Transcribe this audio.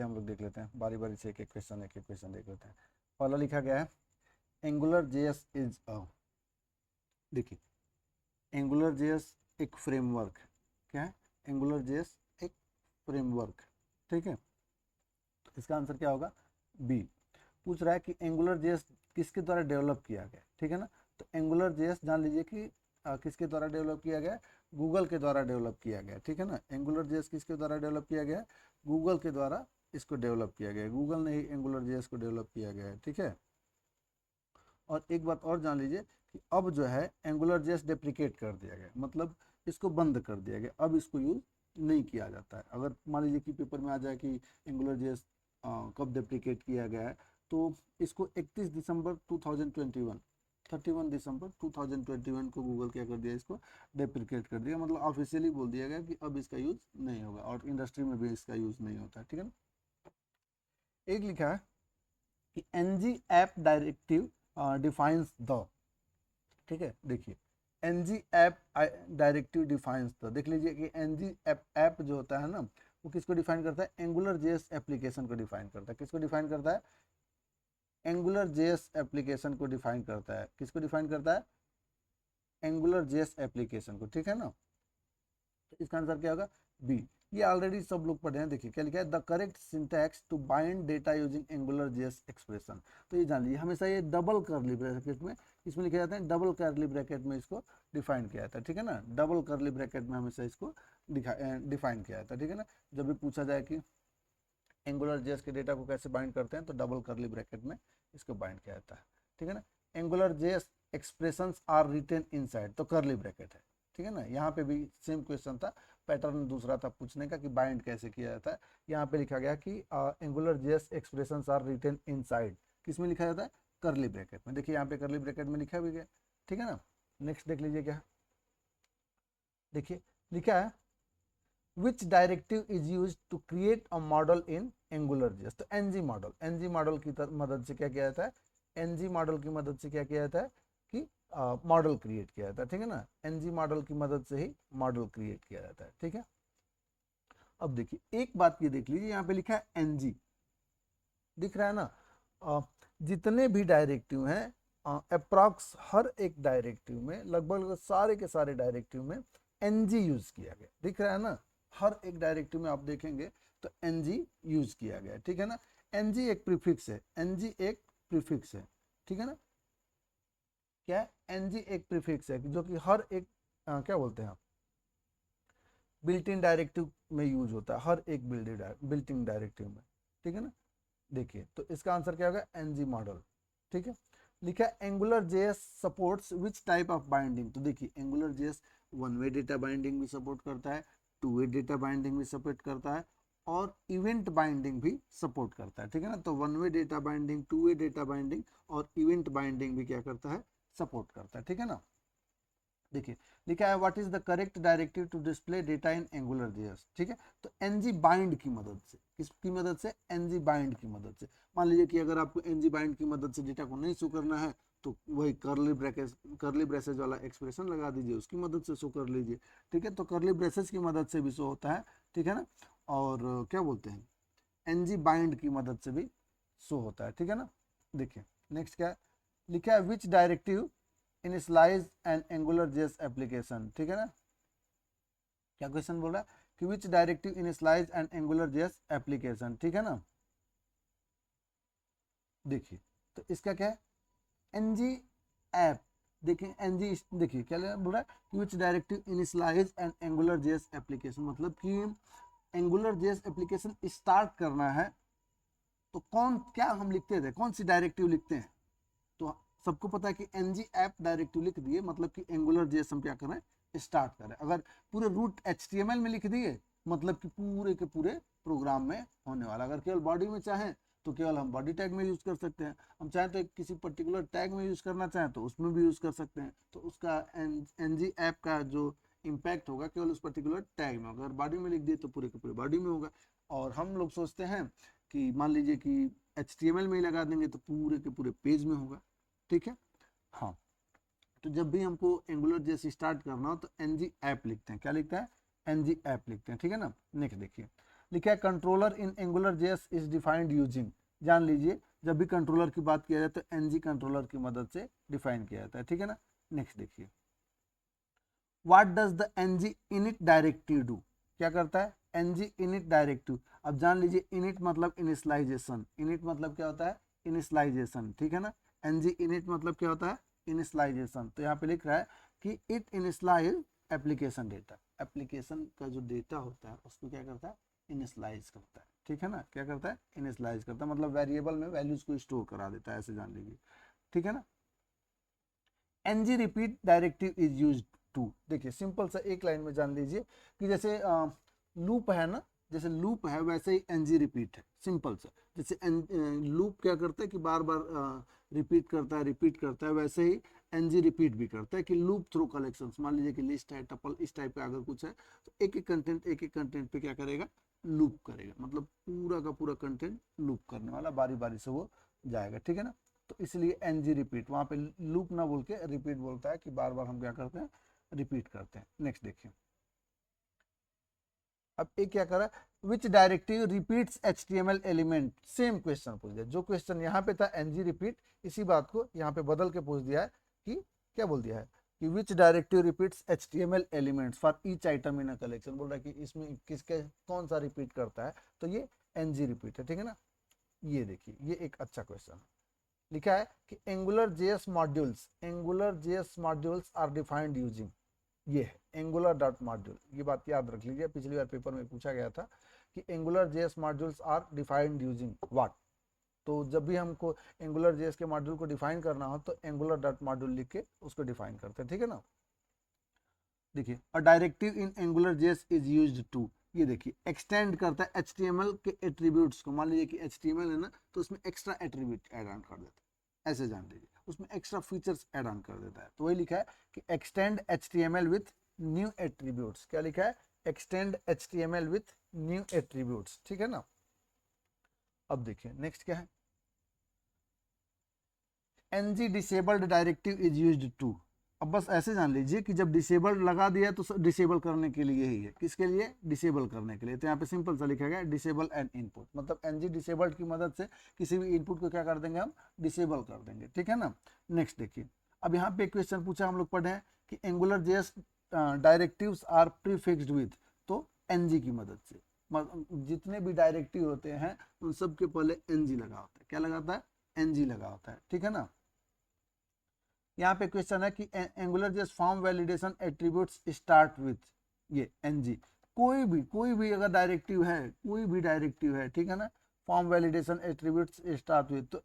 हम लोग देख लेते हैं बारी बारी से, एक एक क्वेश्चन देख लेते हैं। पहला लिखा गया है एंगुलर जेएस इज अ, देखिए एंगुलर जेएस एक फ्रेमवर्क, क्या है एंगुलर जेएस एक फ्रेमवर्क, ठीक है। तो इसका आंसर क्या होगा, बी। पूछ रहा है कि एंगुलर जेएस किसके द्वारा डेवलप किया गया, ठीक है ना। तो एंगुलर जेएस जान लीजिए कि किसके द्वारा डेवलप किया गया, गूगल के द्वारा डेवलप किया गया, ठीक है ना। एंगुलर जेएस किसके द्वारा डेवलप किया गया, गूगल के द्वारा इसको डेवलप किया गया है, गूगल ने ही एंगुलर जेएस को डेवलप किया गया है, ठीक है। और एक बात और जान लीजिए कि अब जो है एंगुलर जेएस डेप्रिकेट कर दिया गया, मतलब इसको बंद कर दिया गया, अब इसको यूज नहीं किया जाता है। अगर मान लीजिए कि पेपर में आ जाए कि एंगुलर जेएस कब डेप्रिकेट किया गया है, तो इसको 31 दिसंबर 2021, 31 दिसंबर 2021 को गूगल क्या कर दिया, इसको डेप्रिकेट कर दिया, मतलब ऑफिशियली बोल दिया गया कि अब इसका यूज नहीं होगा और इंडस्ट्री में भी इसका यूज नहीं होता है, ठीक है ना। एक लिखा है कि NG app directive defines the, ठीक है। देखिए NG app directive defines the, देख लीजिए कि एनजी ऐप जो होता है ना, वो किसको डिफाइन करता है, एंगुलर जेएस एप्लीकेशन को डिफाइन करता है। किसको डिफाइन करता है, एंगुलर जेएस एप्लीकेशन को डिफाइन करता है। किसको डिफाइन करता है, एंगुलर जेएस एप्लीकेशन को, ठीक है ना। तो इसका आंसर क्या होगा, बी। ये ऑलरेडी सब लोग पढ़े हैं। देखिए क्या लिखा है, the correct syntax to bind data using Angular JS expression. तो ये जान लीजिए हमेशा ये डबल करली ब्रैकेट में इसमें लिखे जाते हैं, डबल करली ब्रैकेट में इसको डिफाइन किया जाता है, ठीक है ना। डबल करली ब्रैकेट में हमेशा इसको डिफाइन किया जाता है, ठीक है ना। जब भी पूछा जाए कि एंगुलर जेएस के डेटा को कैसे बाइंड करते हैं, तो डबल करली ब्रैकेट में इसको बाइंड किया जाता है, ठीक है ना। Angular JS expressions are written inside, तो करली ब्रैकेट है, ठीक है ना। यहाँ पे भी सेम क्वेश्चन था, पैटर्न दूसरा था पूछने का कि बाइंड कैसे किया जाता है। यहाँ पे लिखा गया कि Angular JS expressions are written inside, किस में लिखा जाता है, करली ब्रैकेट में। देखिए यहाँ पे करली ब्रैकेट में लिखा भी गया, ठीक है ना। नेक्स्ट देख लीजिए क्या, देखिए लिखा है which directive is used to create a model in AngularJS। तो ng मॉडल की मदद से क्या किया जाता है, ng मॉडल की मदद से क्या किया जाता है कि मॉडल क्रिएट किया जाता है, ठीक है ना। ng मॉडल की मदद से ही मॉडल क्रिएट किया जाता है, ठीक है। अब देखिए एक बात ये देख लीजिए, यहाँ पे लिखा है ng, दिख रहा है ना। जितने भी डायरेक्टिव हैं अप्रॉक्स हर एक डायरेक्टिव में, लगभग सारे के सारे डायरेक्टिव में ng यूज किया गया, दिख रहा है ना। हर एक डायरेक्टिव में आप देखेंगे तो ng यूज किया गया है, ठीक है ना। ng एक प्रीफिक्स है, ng एक प्रीफिक्स है, ठीक है ना। क्या ng एक प्रीफिक्स है जो कि हर एक क्या बोलते हैं, बिल्ट इन डायरेक्टिव में यूज होता है, हर एक बिल्ट इन डायरेक्टिव में, ठीक है ना। देखिए तो इसका आंसर क्या होगा, एनजी मॉडल, ठीक है। लिखा है angular JS supports which type of binding. तो देखिए angular JS one way data binding भी सपोर्ट करता है, टू वे डेटा बाइंडिंग भी सपोर्ट करता है, और इवेंट बाइंडिंग भी सपोर्ट करता है, ठीक है ना। तो one way data binding, two way data binding और इवेंट बाइंडिंग भी क्या करता है, सपोर्ट करता है, ठीक है ना। देखिए लिखा है what is the correct directive to display data in Angular JS, ठीक है। तो एनजी बाइंड की मदद से, किसकी मदद से, एनजी बाइंड की मदद से। मान लीजिए कि अगर आपको एनजी बाइंड की मदद से डेटा को नहीं शो करना है, तो वही करली ब्रेसेज वाला एक्सप्रेशन लगा दीजिए, उसकी मदद से शो कर लीजिए, ठीक है। तो करली ब्रेसेज की मदद से भी शो होता है, ठीक है ना। और क्या बोलते हैं, एनजी बाइंड की मदद से भी शो होता है, ठीक है ना। देखिए नेक्स्ट क्या है, लिखा है which directive initialise and Angular JS application, ठीक है ना। क्या क्वेश्चन बोल रहा है कि which directive initialise and Angular JS application, ठीक है ना। देखिए तो इसका क्या है, एनजी ऐप। देखिए एनजी, देखिए क्या बोल रहा है कि which directive initialise and Angular JS application, मतलब कि एंगुलर जेएस एप्लीकेशन स्टार्ट करना है तो कौन क्या हम लिखते थे, कौन सी डायरेक्टिव लिखते हैं। तो सबको पता है कि एनजी ऐप डायरेक्टिव लिख दिए, मतलब कि एंगुलर जेएस हम क्या कर रहे हैं, स्टार्ट कर रहे हैं। अगर पूरे रूट एचटीएमएल में लिख दिए, मतलब कि पूरे के पूरे प्रोग्राम में होने वाला। अगर केवल बॉडी में चाहें तो केवल हम बॉडी टैग में यूज कर सकते हैं, हम चाहें तो किसी पर्टिकुलर टैग में यूज करना चाहें तो उसमें भी यूज कर सकते हैं। तो उसका एनजी ऐप का जो इम्पैक्ट होगा केवल उस पर्टिकुलर टैग में, अगर बॉडी में लिख दिए तो पूरे के पूरे बॉडी में होगा। और हम लोग सोचते हैं कि मान लीजिए कि एचटीएमएल में ही लगा देंगे तो पूरे के पूरे पेज में होगा, ठीक है। हाँ, तो जब भी हमको एंगुलर जेएस स्टार्ट करना हो तो एनजी ऐप लिखते हैं, क्या लिखते हैं, एनजी ऐप लिखते हैं, ठीक है ना। नेक्स्ट देखिए लिखा है controller in Angular JS is defined using, जान लीजिए जब भी कंट्रोलर की बात किया जाए तो एनजी कंट्रोलर की मदद से डिफाइन किया जाता है, ठीक है ना। नेक्स्ट देखिए, what does the NG init directive do, क्या करता है एनजी इनिट डायरेक्टिव। अब जान लीजिए इनिट मतलब इनिशियलाइजेशन, इनिट मतलब क्या होता है इनिशियलाइजेशन, ठीक है ना। एनजी इनिट मतलब क्या होता है इनिशियलाइजेशन। तो यहाँ पे लिख रहा है कि it initialise application data, application का जो डेटा होता है उसको क्या करता है इनिशियलाइज करता है, ठीक है ना। क्या करता है इनिशियलाइज करता है, मतलब वेरिएबल में वैल्यूज को स्टोर करा देता है, ऐसे जान लीजिए, ठीक है ना। NG repeat directive is used to, देखिए सिंपल सा एक लाइन में जान लीजिए कि जैसे लूप है ना, जैसे लूप है वैसे ही एनजी रिपीट है, सिंपल सा। जैसे लूप क्या करता है कि बार बार रिपीट करता है, वैसे ही एनजी रिपीट भी करता है कि लूप थ्रू कलेक्शंस। मान लीजिए कि लिस्ट है, टपल, इस टाइप का अगर कुछ है तो एक एक कंटेंट पे क्या करेगा लूप करेगा, मतलब पूरा का पूरा कंटेंट लूप करने वाला, बारी बारी से वो जाएगा, ठीक है ना। तो इसलिए एनजी रिपीट, वहां पे लूप ना बोल के रिपीट बोलता है कि बार बार हम क्या करते हैं रिपीट करते हैं। नेक्स्ट देखिए, अब एक क्या करा which directive repeats HTML element, same question पूछ दिया, जो क्वेश्चन यहाँ पे था एनजी रिपीट, इसी बात को यहाँ पे बदल के पूछ दिया है कि क्या बोल दिया है कि which directive repeats HTML elements for each item in a collection, बोल रहा है कि इसमें किसके कौन सा रिपीट करता है, तो ये एनजी रिपीट है, ठीक है ना। ये देखिए ये एक अच्छा क्वेश्चन है, लिखा है कि Angular JS modules are defined using, ये है एंगुलर डॉट मॉड्यूल, ये बात याद रख लीजिए, पिछली बार पेपर में पूछा गया था कि Angular JS modules are defined using what. तो जब भी हमको एंगुलर जेएस के मॉड्यूल को डिफाइन करना हो तो एंगुलर डॉट मॉड्यूल लिख के उसको डिफाइन करते हैं, ठीक है ना। देखिए a directive in Angular JS is used to, ये देखिए एक्सटेंड करता है एचटीएमएल के एट्रीब्यूट्स को। मान लीजिए कि एचटीएमएल है ना, तो उसमें एक्स्ट्रा एट्रीब्यूट ऐड ऑन कर देता है, ऐसे जान लीजिए उसमें एक्स्ट्रा फीचर्स ऐड ऑन कर देता है। तो वही लिखा है कि extend HTML with new attributes, क्या लिखा है extend HTML with new attributes, ठीक है ना। अब देखिए नेक्स्ट क्या है, NG disabled directive is used to. अब बस ऐसे जान लीजिए कि जब डिसेबल्ड लगा दिया तो डिसेबल करने के लिए ही है, किसके लिए डिसेबल करने के लिए। तो यहाँ पे सिंपल सा लिखा गया डिसेबल एन इनपुट, मतलब एनजी डिसेबल्ड की मदद से किसी भी इनपुट को क्या कर देंगे हम डिसेबल कर देंगे, ठीक है ना। नेक्स्ट देखिए, अब यहाँ पे क्वेश्चन पूछा हम लोग पढ़े हैं कि Angular JS directives are prefixed with, तो एनजी की मदद से जितने भी डायरेक्टिव होते हैं उन सब के पहले एनजी लगा होता है, क्या लगाता है एनजी लगा होता है, ठीक है ना। यहाँ पे क्वेश्चन है कि Angular JS form validation attributes start with ये एनजी, कोई भी अगर डायरेक्टिव है, कोई भी डायरेक्टिव है, ठीक है ना, form validation attributes start with, तो